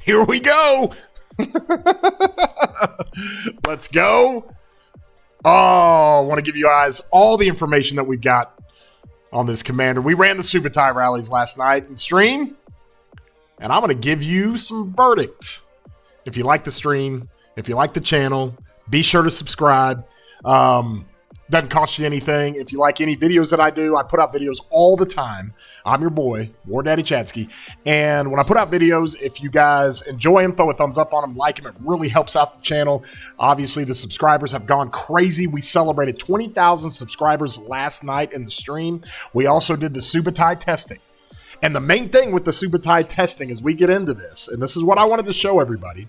Here we go. Let's go. Oh, I want to give you guys all the information that we've got on this commander. We ran the Subutai rallies last night in stream, and I'm going to give you some verdict. If you like the stream, if you like the channel, be sure to subscribe. Doesn't cost you anything. If you like any videos that I do, I put out videos all the time. I'm your boy, War Daddy Chatsky. And when I put out videos, if you guys enjoy them, throw a thumbs up on them, like them. It really helps out the channel. Obviously, the subscribers have gone crazy. We celebrated 20,000 subscribers last night in the stream. We also did the Subutai testing. And the main thing with the Subutai testing as we get into this, and this is what I wanted to show everybody,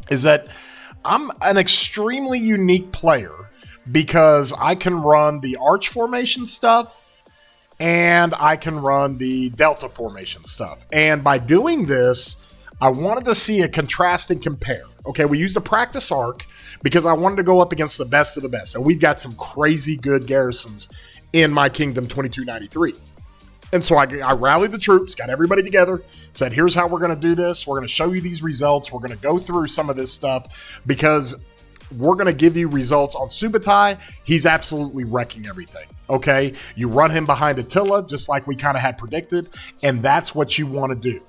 is that I'm an extremely unique player because I can run the arch formation stuff and I can run the delta formation stuff. And by doing this, I wanted to see a contrast and compare. Okay, we used a practice arc because I wanted to go up against the best of the best. And we've got some crazy good garrisons in my Kingdom 2293. And so I rallied the troops, got everybody together, said, here's how we're going to do this. We're going to show you these results. We're going to go through some of this stuff because we're going to give you results on Subutai. He's absolutely wrecking everything, okay? You run him behind Attila, just like we kind of had predicted, and that's what you want to do.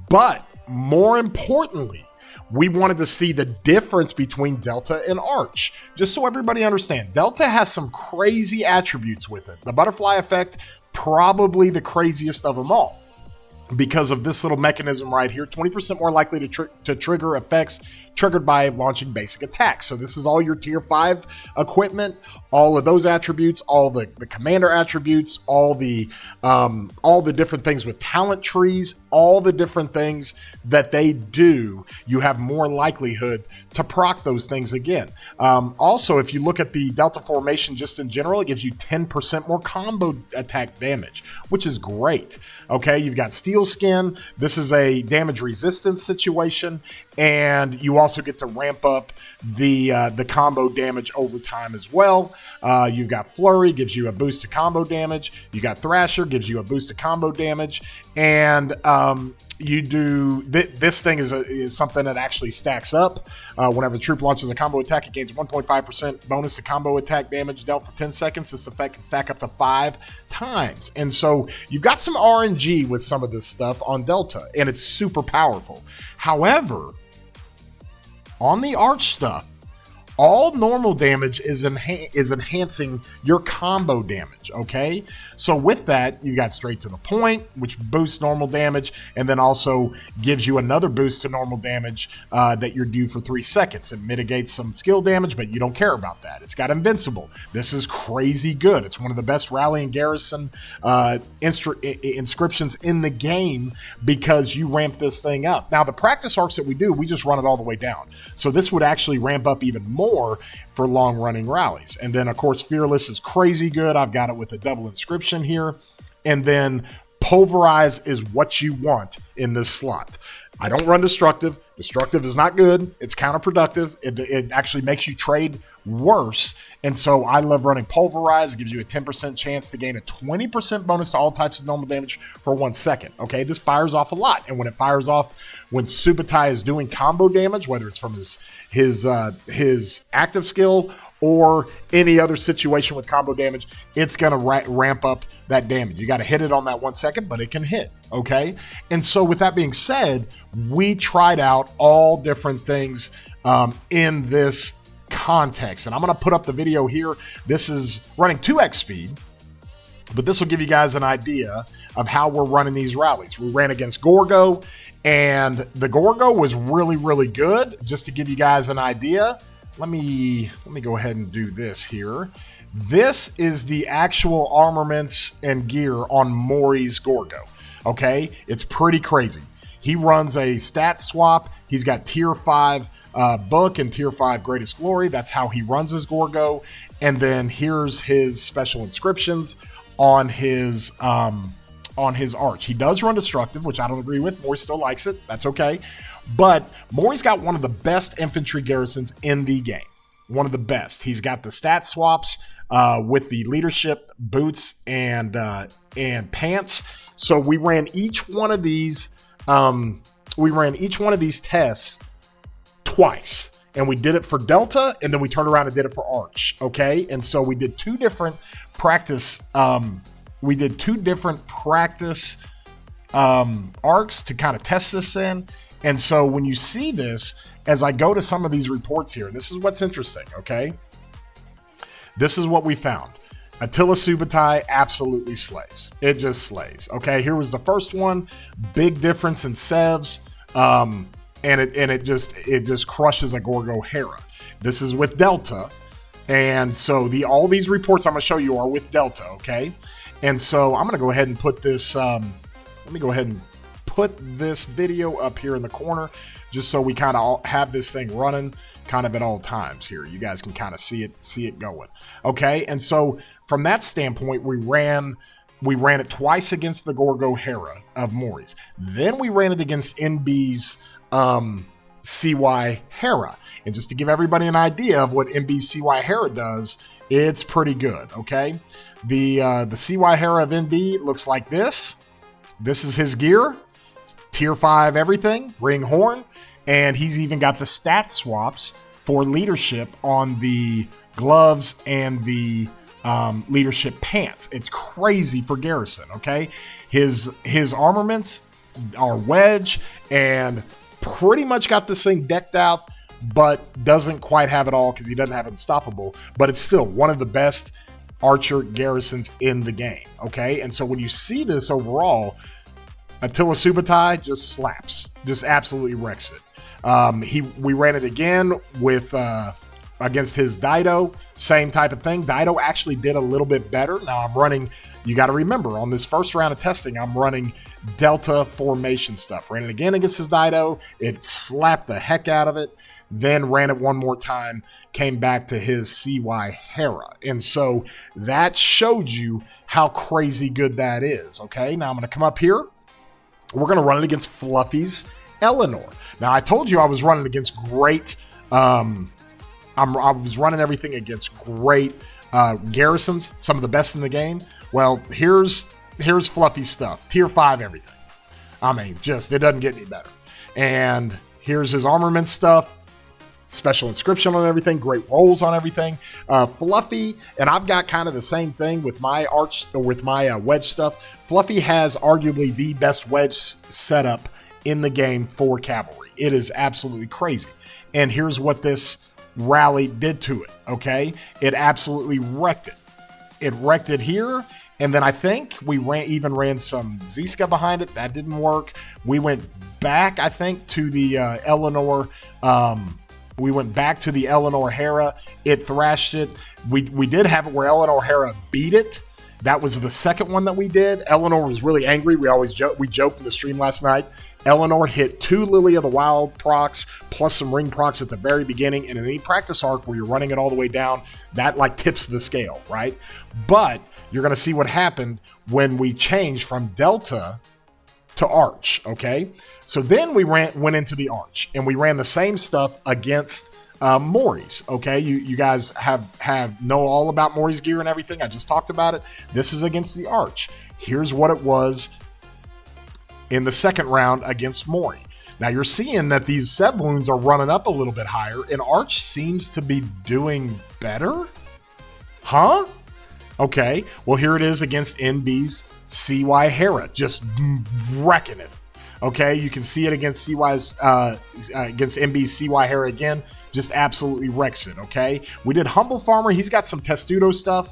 But more importantly, we wanted to see the difference between Delta and Arch. Just so everybody understands, Delta has some crazy attributes with it. The butterfly effect, probably the craziest of them all. Because of this little mechanism right here, 20% more likely to trigger effects triggered by launching basic attacks. So this is all your tier 5 equipment, all of those attributes, all the commander attributes, all the different things with talent trees, all the different things that they do. You have more likelihood to proc those things again. Also, if you look at the Delta formation just in general, it gives you 10% more combo attack damage, which is great. Okay, you've got Steel Skin. This is a damage resistance situation, and you also get to ramp up the combo damage over time as well. You've got Flurry, gives you a boost to combo damage. You got Thrasher, gives you a boost to combo damage, and you do this thing is something that actually stacks up. Whenever the troop launches a combo attack, it gains 1.5% bonus to combo attack damage dealt for 10 seconds. This effect can stack up to 5 times. And so you've got some RNG with some of this stuff on Delta, and it's super powerful. However, on the Arch stuff, all normal damage is enhancing your combo damage, okay? So with that, you got straight to the point, which boosts normal damage, and then also gives you another boost to normal damage that you're due for 3 seconds. It mitigates some skill damage, but you don't care about that. It's got Invincible. This is crazy good. It's one of the best rally and garrison inscriptions in the game because you ramp this thing up. Now, the practice arcs that we do, we just run it all the way down. So this would actually ramp up even more for long-running rallies. And then, of course, Fearless is crazy good. I've got it with a double inscription here. And then Pulverize is what you want in this slot. I don't run Destructive. Destructive is not good. It's counterproductive. It actually makes you trade worse. And so I love running Pulverize. It gives you a 10% chance to gain a 20% bonus to all types of normal damage for 1 second. Okay, this fires off a lot. And when it fires off, when Subutai is doing combo damage, whether it's from his active skill or any other situation with combo damage, it's going to ramp up that damage. You got to hit it on that 1 second, but it can hit, okay? And so with that being said, we tried out all different things in this context. And I'm going to put up the video here. This is running 2x speed, but this will give you guys an idea of how we're running these rallies. We ran against Gorgo, and the Gorgo was really, really good. Just to give you guys an idea, let me go ahead and do this here. This is the actual armaments and gear on Maury's Gorgo. Okay, it's pretty crazy. He runs a stat swap. He's got tier 5 book and tier 5 greatest glory. That's how he runs his Gorgo. And then here's his special inscriptions on his arch. He does run destructive, which I don't agree with. Maury still likes it. That's okay. But Maury's got one of the best infantry garrisons in the game. One of the best. He's got the stat swaps with the leadership boots and pants. So we ran each one of these we ran each one of these tests twice. And we did it for Delta, and then we turned around and did it for Arch, okay? And so we did two different practice arcs to kind of test this in. And so when you see this, as I go to some of these reports here, this is what's interesting, okay? This is what we found. Attila Subutai absolutely slays. It just slays, okay? Here was the first one. Big difference in sevs. And it just crushes a Gorgo Hera. This is with Delta. And so all these reports I'm going to show you are with Delta, okay? And so I'm going to go ahead and put this, let me go ahead and put this video up here in the corner just so we kind of have this thing running kind of at all times here. You guys can kind of see it going. Okay? And so from that standpoint, we ran it twice against the Gorgo Hera of Mori's. Then we ran it against NB's CY Hera. And just to give everybody an idea of what NB CY Hera does, it's pretty good, okay? The CY Hera of NB looks like this. This is his gear. It's tier 5 everything, ring horn, and he's even got the stat swaps for leadership on the gloves and the leadership pants. It's crazy for Garrison, okay? His armaments are wedge and pretty much got this thing decked out, but doesn't quite have it all because he doesn't have unstoppable, but it's still one of the best archer garrisons in the game, okay? And so when you see this overall, Attila Subutai just slaps, just absolutely wrecks it. We ran it again with against his Dido, same type of thing. Dido actually did a little bit better. Now I'm running, you got to remember, on this first round of testing, I'm running Delta formation stuff. Ran it again against his Dido. It slapped the heck out of it. Then ran it one more time, came back to his CY Hera. And so that showed you how crazy good that is. Okay, now I'm going to come up here. We're going to run it against Fluffy's Eleanor. Now, I told you I was running against great, I was running everything against great garrisons, some of the best in the game. Well, here's Fluffy's stuff, tier 5 everything. I mean, just, it doesn't get any better. And here's his armament stuff, special inscription on everything, great rolls on everything. Fluffy, and I've got kind of the same thing with my wedge stuff. Fluffy has arguably the best wedge setup in the game for cavalry. It is absolutely crazy. And here's what this rally did to it, okay? It absolutely wrecked it. It wrecked it here, and then I think we ran some Ziska behind it. That didn't work. We went back, I think, to the Eleanor. We went back to the Eleanor Hera. It thrashed it. We did have it where Eleanor Hera beat it. That was the second one that we did. Eleanor was really angry. We joked in the stream last night. Eleanor hit 2 Lily of the Wild procs plus some ring procs at the very beginning. And in any practice arc where you're running it all the way down, that like tips the scale, right? But you're going to see what happened when we changed from Delta to Arch, okay? So then we went into the Arch, and we ran the same stuff against Mori's, okay? You guys know all about Mori's gear and everything. I just talked about it. This is against the Arch. Here's what it was in the second round against Mori. Now you're seeing that these Sev wounds are running up a little bit higher, and Arch seems to be doing better? Huh? Okay, well here it is against NB's CY Hera, just wrecking it. Okay, you can see it against against NB's CY Hera again, just absolutely wrecks it, okay? We did Humble Farmer. He's got some Testudo stuff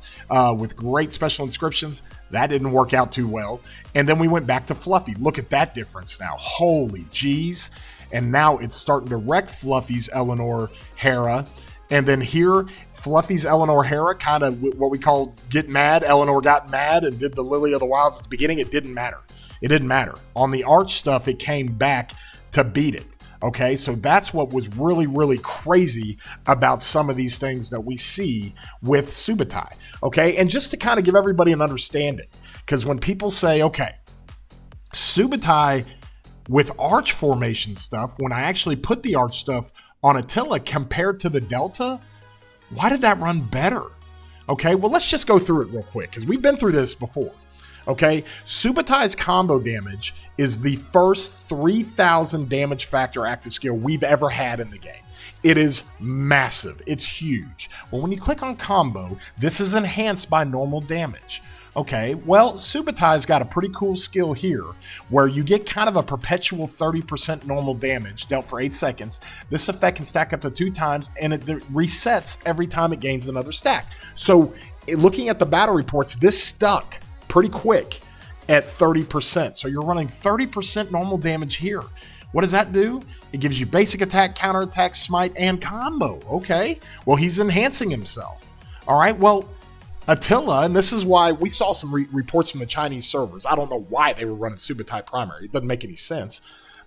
with great special inscriptions. That didn't work out too well. And then we went back to Fluffy. Look at that difference now. Holy jeez. And now it's starting to wreck Fluffy's Eleanor Hera. And then here, Fluffy's Eleanor Hera, kind of what we call get mad. Eleanor got mad and did the Lily of the Wilds at the beginning. It didn't matter. It didn't matter. On the Arch stuff, it came back to beat it. Okay, so that's what was really, really crazy about some of these things that we see with Subutai. Okay, and just to kind of give everybody an understanding, because when people say, okay, Subutai with Arch formation stuff, when I actually put the Arch stuff on Attila compared to the Delta, why did that run better? Okay, well, let's just go through it real quick, because we've been through this before. Okay, Subutai's combo damage is the first 3,000 damage factor active skill we've ever had in the game. It is massive. It's huge. Well, when you click on combo, this is enhanced by normal damage. Okay, well, Subutai's got a pretty cool skill here where you get kind of a perpetual 30% normal damage dealt for 8 seconds. This effect can stack up to 2 times, and it resets every time it gains another stack. So looking at the battle reports, this stuck pretty quick at 30%. So you're running 30% normal damage here. What does that do? It gives you basic attack, counterattack, smite, and combo. Okay, well, he's enhancing himself. All right, well, Attila, and this is why we saw some reports from the Chinese servers. I don't know why they were running Subutai primary. It doesn't make any sense.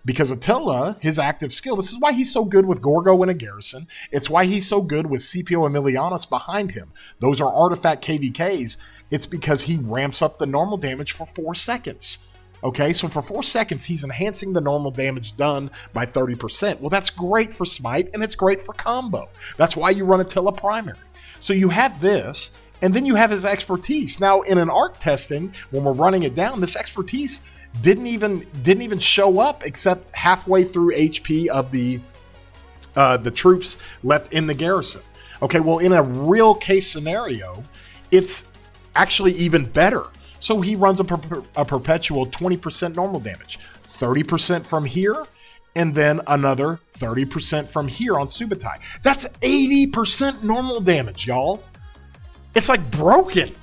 Because Attila, his active skill, this is why he's so good with Gorgo in a garrison. It's why he's so good with Scipio Emilianus behind him. Those are artifact KVKs. It's because he ramps up the normal damage for 4 seconds. Okay, so for 4 seconds, he's enhancing the normal damage done by 30%. Well, that's great for Smite, and it's great for combo. That's why you run Attila primary. So you have this, and then you have his expertise. Now, in an ARC testing, when we're running it down, this expertise didn't even show up except halfway through HP of the troops left in the garrison. Okay, well, in a real case scenario, it's actually even better. So he runs a perpetual 20% normal damage, 30% from here, and then another 30% from here on Subutai. That's 80% normal damage, y'all. It's like broken.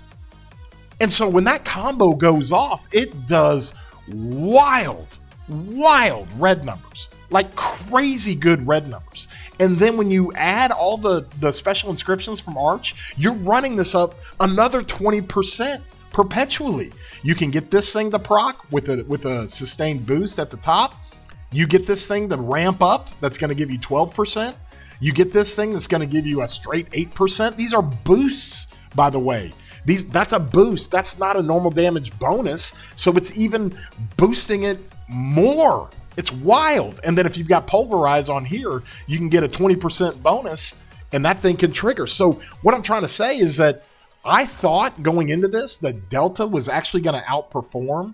And so when that combo goes off, it does wild red numbers, like crazy good red numbers. And then when you add all the special inscriptions from Arch, you're running this up another 20% perpetually. You can get this thing to proc with a sustained boost at the top. You get this thing to ramp up, that's going to give you 12%. You get this thing that's going to give you a straight 8%. These are boosts, by the way. That's a boost. That's not a normal damage bonus. So it's even boosting it more. It's wild. And then if you've got Pulverize on here, you can get a 20% bonus, and that thing can trigger. So what I'm trying to say is that I thought going into this that Delta was actually going to outperform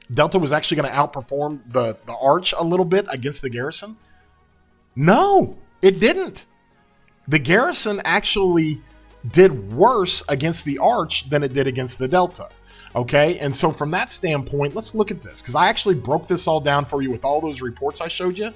the Arch a little bit against the Garrison. No, it didn't. The Garrison actually did worse against the Arch than it did against the Delta. Okay, and so from that standpoint, let's look at this, because I actually broke this all down for you with all those reports I showed you.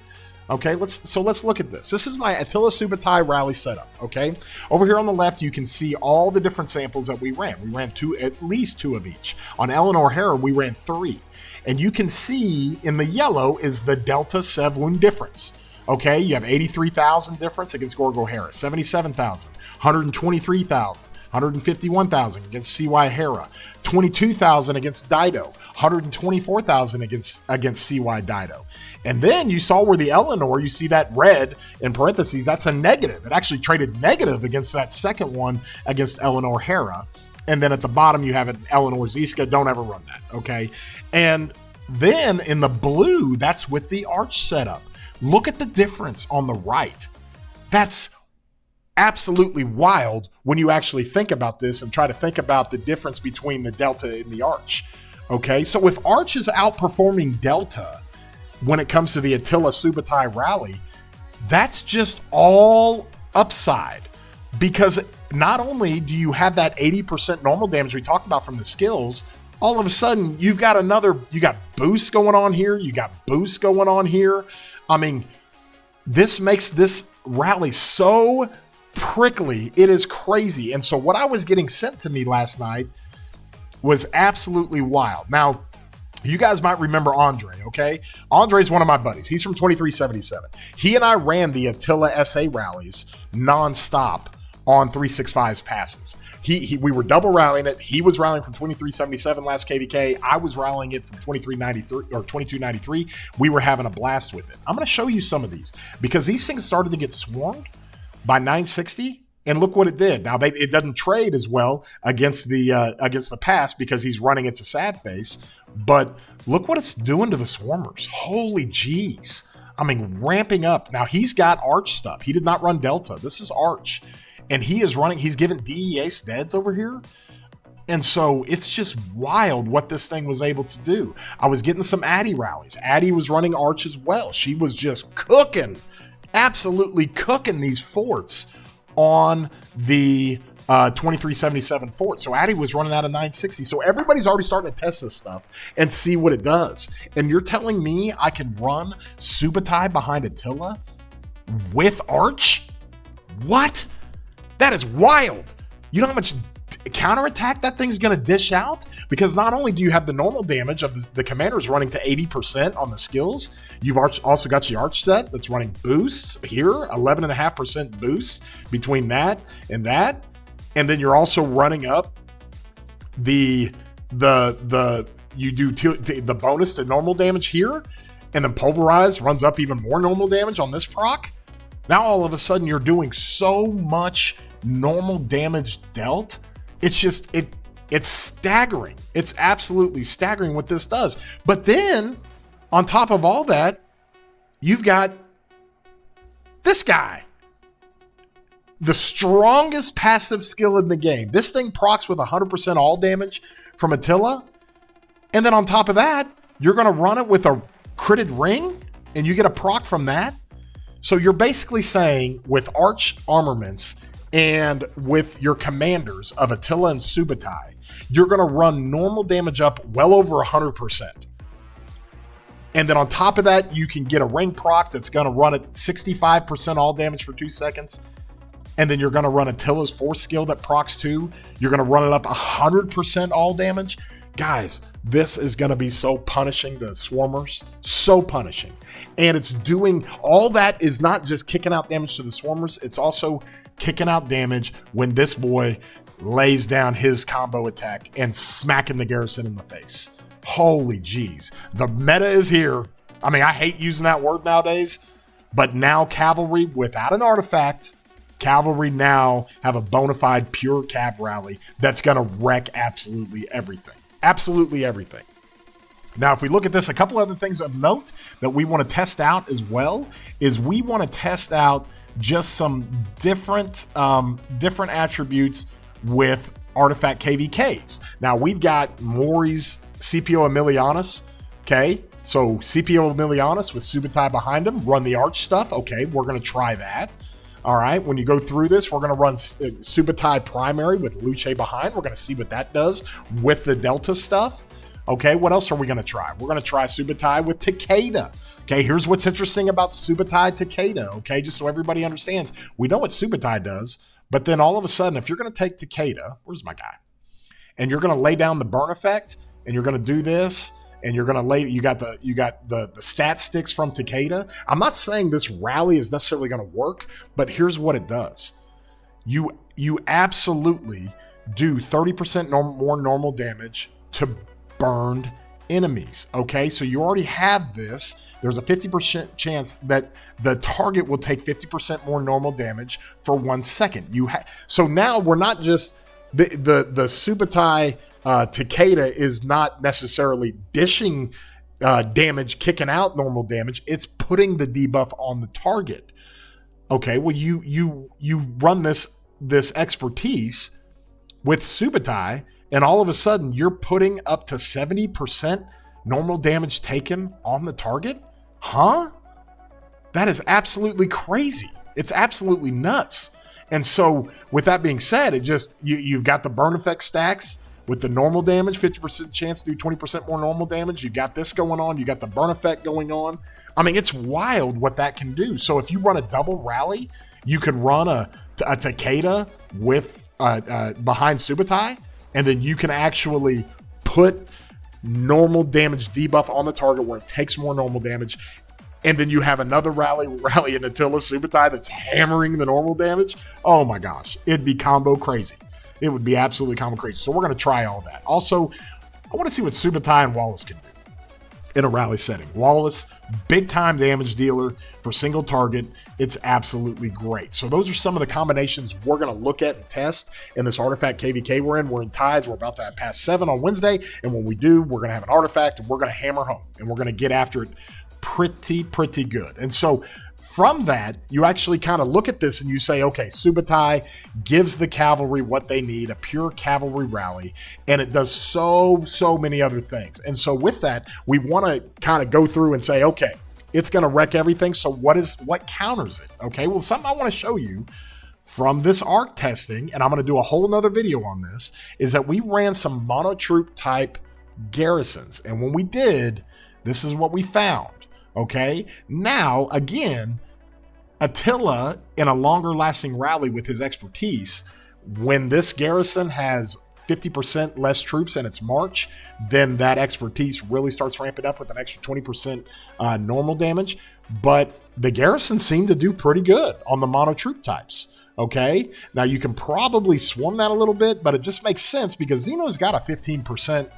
Okay, let's look at this. This is my Attila Subutai rally setup. Okay, over here on the left, you can see all the different samples that we ran. We ran at least two of each. On Eleanor Hera, we ran 3. And you can see in the yellow is the Delta Sev wound difference. Okay, you have 83,000 difference against Gorgo Hera, 77,000, 123,000. 151,000 against CY Hera, 22,000 against Dido, 124,000 against CY Dido. And then you saw where the Eleanor, you see that red in parentheses, that's a negative. It actually traded negative against that second one against Eleanor Hera. And then at the bottom, you have an Eleanor Ziska. Don't ever run that, okay? And then in the blue, that's with the Arch setup. Look at the difference on the right. That's absolutely wild when you actually think about this and try to think about the difference between the Delta and the Arch. Okay, so if Arch is outperforming Delta when it comes to the Attila Subutai rally, that's just all upside, because not only do you have that 80% normal damage we talked about from the skills, all of a sudden you got boosts going on here, you got boosts going on here. I mean, this makes this rally so prickly. It is crazy. And so what I was getting sent to me last night was absolutely wild. Now, you guys might remember Andre, okay? Andre's one of my buddies. He's from 2377. He and I ran the Attila SA rallies nonstop on 365's passes. We were double rallying it. He was rallying from 2377 last KVK. I was rallying it from 2393 or 2293. We were having a blast with it. I'm going to show you some of these because these things started to get swarmed by 960, and look what it did. Now it doesn't trade as well against the pass because he's running it to sad face, but look what it's doing to the swarmers. Holy jeez. I mean, ramping up. Now he's got Arch stuff. He did not run Delta. This is Arch, and he's giving DEA steads over here. And so it's just wild what this thing was able to do. I was getting some Addy rallies. Addy was running Arch as well. She was just cooking, absolutely cooking these forts on the 2377 fort. So Addy was running out of 960. So everybody's already starting to test this stuff and see what it does. And you're telling me I can run Subutai behind Attila with Arch? What? That is wild. You know how much counterattack that thing's going to dish out? Because not only do you have the normal damage of the commanders running to 80% on the skills, you've also got your Arch set that's running boosts here, 11.5% boosts between that. And then you're also running up the bonus to normal damage here, and then Pulverize runs up even more normal damage on this proc. Now all of a sudden you're doing so much normal damage dealt. It's just it's staggering. It's absolutely staggering what this does. But then on top of all that, you've got this guy. The strongest passive skill in the game. This thing procs with 100% all damage from Attila. And then on top of that, you're going to run it with a critted ring and you get a proc from that. So you're basically saying with Arch armaments and with your commanders of Attila and Subutai, you're going to run normal damage up well over 100%. And then on top of that, you can get a ring proc that's going to run at 65% all damage for 2 seconds. And then you're going to run Attila's force skill that procs 2. You're going to run it up 100% all damage. Guys, this is going to be so punishing to swarmers. So punishing. And it's doing all that is not just kicking out damage to the swarmers. It's also kicking out damage when this boy lays down his combo attack and smacking the garrison in the face. Holy jeez. The meta is here. I mean, I hate using that word nowadays, but now cavalry without an artifact, cavalry now have a bona fide pure cav rally that's going to wreck absolutely everything. Absolutely everything. Now, if we look at this, a couple other things of note that we want to test out as well is we want to test out just some different attributes with artifact KVKs. Now, we've got Mori's CPO Emilianus, okay? So CPO Emilianus with Subutai behind him, run the Arch stuff. Okay, we're going to try that. All right, when you go through this, we're going to run Subutai primary with Luce behind. We're going to see what that does with the Delta stuff. Okay, what else are we going to try? We're going to try Subutai with Takeda. Okay, here's what's interesting about Subutai Takeda. Okay, just so everybody understands. We know what Subutai does, but then all of a sudden, if you're going to take Takeda, where's my guy? And you're going to lay down the burn effect, and you're going to do this, and you're going to lay, you got the stat sticks from Takeda. I'm not saying this rally is necessarily going to work, but here's what it does. You absolutely do 30% more normal damage to burned enemies. Okay, so you already have this. There's a 50% chance that the target will take 50% more normal damage for 1 second. So now we're not just the Subutai Takeda is not necessarily dishing damage, kicking out normal damage. It's putting the debuff on the target. Okay, well you run this expertise with Subutai, and all of a sudden you're putting up to 70% normal damage taken on the target? Huh? That is absolutely crazy. It's absolutely nuts. And so with that being said, it just you've got the burn effect stacks with the normal damage, 50% chance to do 20% more normal damage. You got this going on. You got the burn effect going on. I mean, it's wild what that can do. So if you run a double rally, you can run a Takeda with behind Subutai, and then you can actually put normal damage debuff on the target where it takes more normal damage. And then you have another rally in Attila Subutai that's hammering the normal damage. Oh my gosh, it'd be combo crazy. It would be absolutely combo crazy. So we're going to try all that. Also, I want to see what Subutai and Wallace can do in a rally setting. Wallace, big time damage dealer for single target. It's absolutely great. So those are some of the combinations we're going to look at and test in this artifact KVK we're in. We're in tides. We're about to have past 7 on Wednesday. And when we do, we're going to have an artifact and we're going to hammer home and we're going to get after it pretty good. And so from that, you actually kind of look at this and you say, okay, Subutai gives the cavalry what they need, a pure cavalry rally, and it does so many other things. And so with that, we want to kind of go through and say, okay, it's going to wreck everything. So what counters it? Okay, well, something I want to show you from this ARC testing, and I'm going to do a whole nother video on this, is that we ran some monotroop type garrisons. And when we did, this is what we found. Okay, now again, Attila in a longer lasting rally with his expertise, when this garrison has 50% less troops in its march, then that expertise really starts ramping up with an extra 20% normal damage. But the garrison seemed to do pretty good on the monotroop types. Okay, now you can probably swarm that a little bit, but it just makes sense because Xeno's got a 15%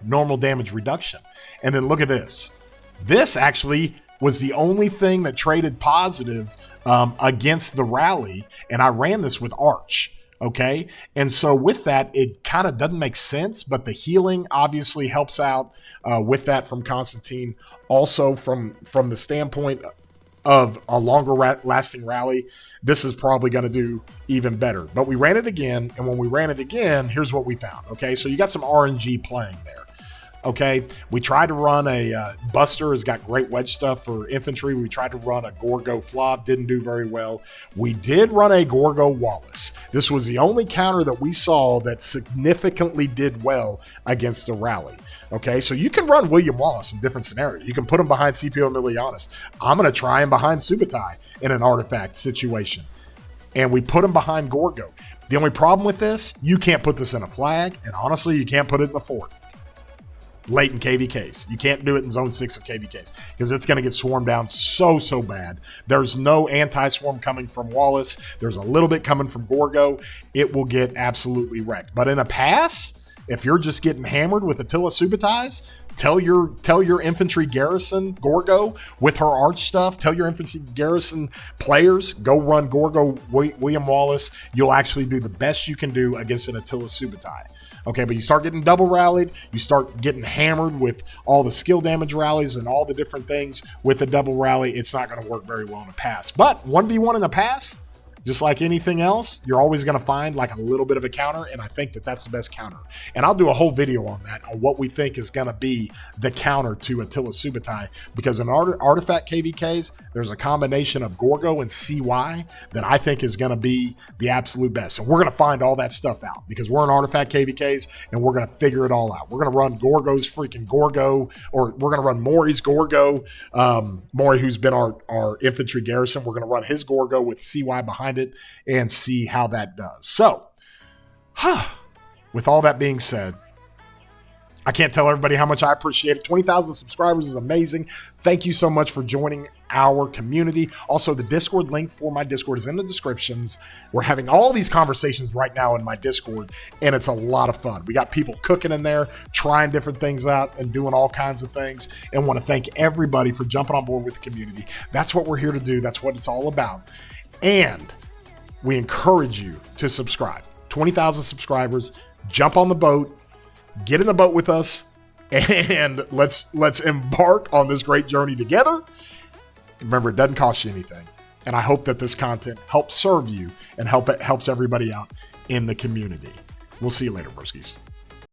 normal damage reduction. And then look at this. This actually was the only thing that traded positive against the rally, and I ran this with Arch, okay? And so with that, it kind of doesn't make sense, but the healing obviously helps out with that from Constantine. Also from the standpoint of a longer lasting rally, this is probably going to do even better. But we ran it again, and when we ran it again, here's what we found, okay? So you got some RNG playing there. Okay, we tried to run a Buster, has got great wedge stuff for infantry. We tried to run a Gorgo Flop, didn't do very well. We did run a Gorgo Wallace. This was the only counter that we saw that significantly did well against the rally. Okay, so you can run William Wallace in different scenarios. You can put him behind Scipio Emilianus. I'm going to try him behind Subutai in an artifact situation. And we put him behind Gorgo. The only problem with this, you can't put this in a flag, and honestly, you can't put it in a fort. Late in KVKs. You can't do it in zone 6 of KVKs because it's going to get swarmed down so bad. There's no anti-swarm coming from Wallace. There's a little bit coming from Gorgo. It will get absolutely wrecked. But in a pass, if you're just getting hammered with Attila Subutais, tell your infantry garrison Gorgo with her arch stuff. Tell your infantry garrison players, go run Gorgo William Wallace. You'll actually do the best you can do against an Attila Subutai. Okay, but you start getting double rallied, you start getting hammered with all the skill damage rallies and all the different things with a double rally, it's not going to work very well in a pass. But 1v1 in a pass, just like anything else, you're always going to find like a little bit of a counter, and I think that that's the best counter. And I'll do a whole video on that, on what we think is going to be the counter to Attila Subutai, because in artifact KVKs, there's a combination of Gorgo and CY that I think is going to be the absolute best. And we're going to find all that stuff out because we're in artifact KVKs and we're going to figure it all out. We're going to run Gorgo's freaking Gorgo, or we're going to run Maury's Gorgo. Maury, who's been our infantry garrison, we're going to run his Gorgo with CY behind it and see how that does. So, with all that being said, I can't tell everybody how much I appreciate it. 20,000 subscribers is amazing. Thank you so much for joining our community. Also, the Discord link for my Discord is in the descriptions. We're having all these conversations right now in my Discord, and it's a lot of fun. We got people cooking in there, trying different things out and doing all kinds of things, and want to thank everybody for jumping on board with the community. That's what we're here to do. That's what it's all about. And we encourage you to subscribe. 20,000 subscribers, jump on the boat, get in the boat with us, and let's embark on this great journey together. Remember, it doesn't cost you anything. And I hope that this content helps serve you and helps everybody out in the community. We'll see you later, broskies.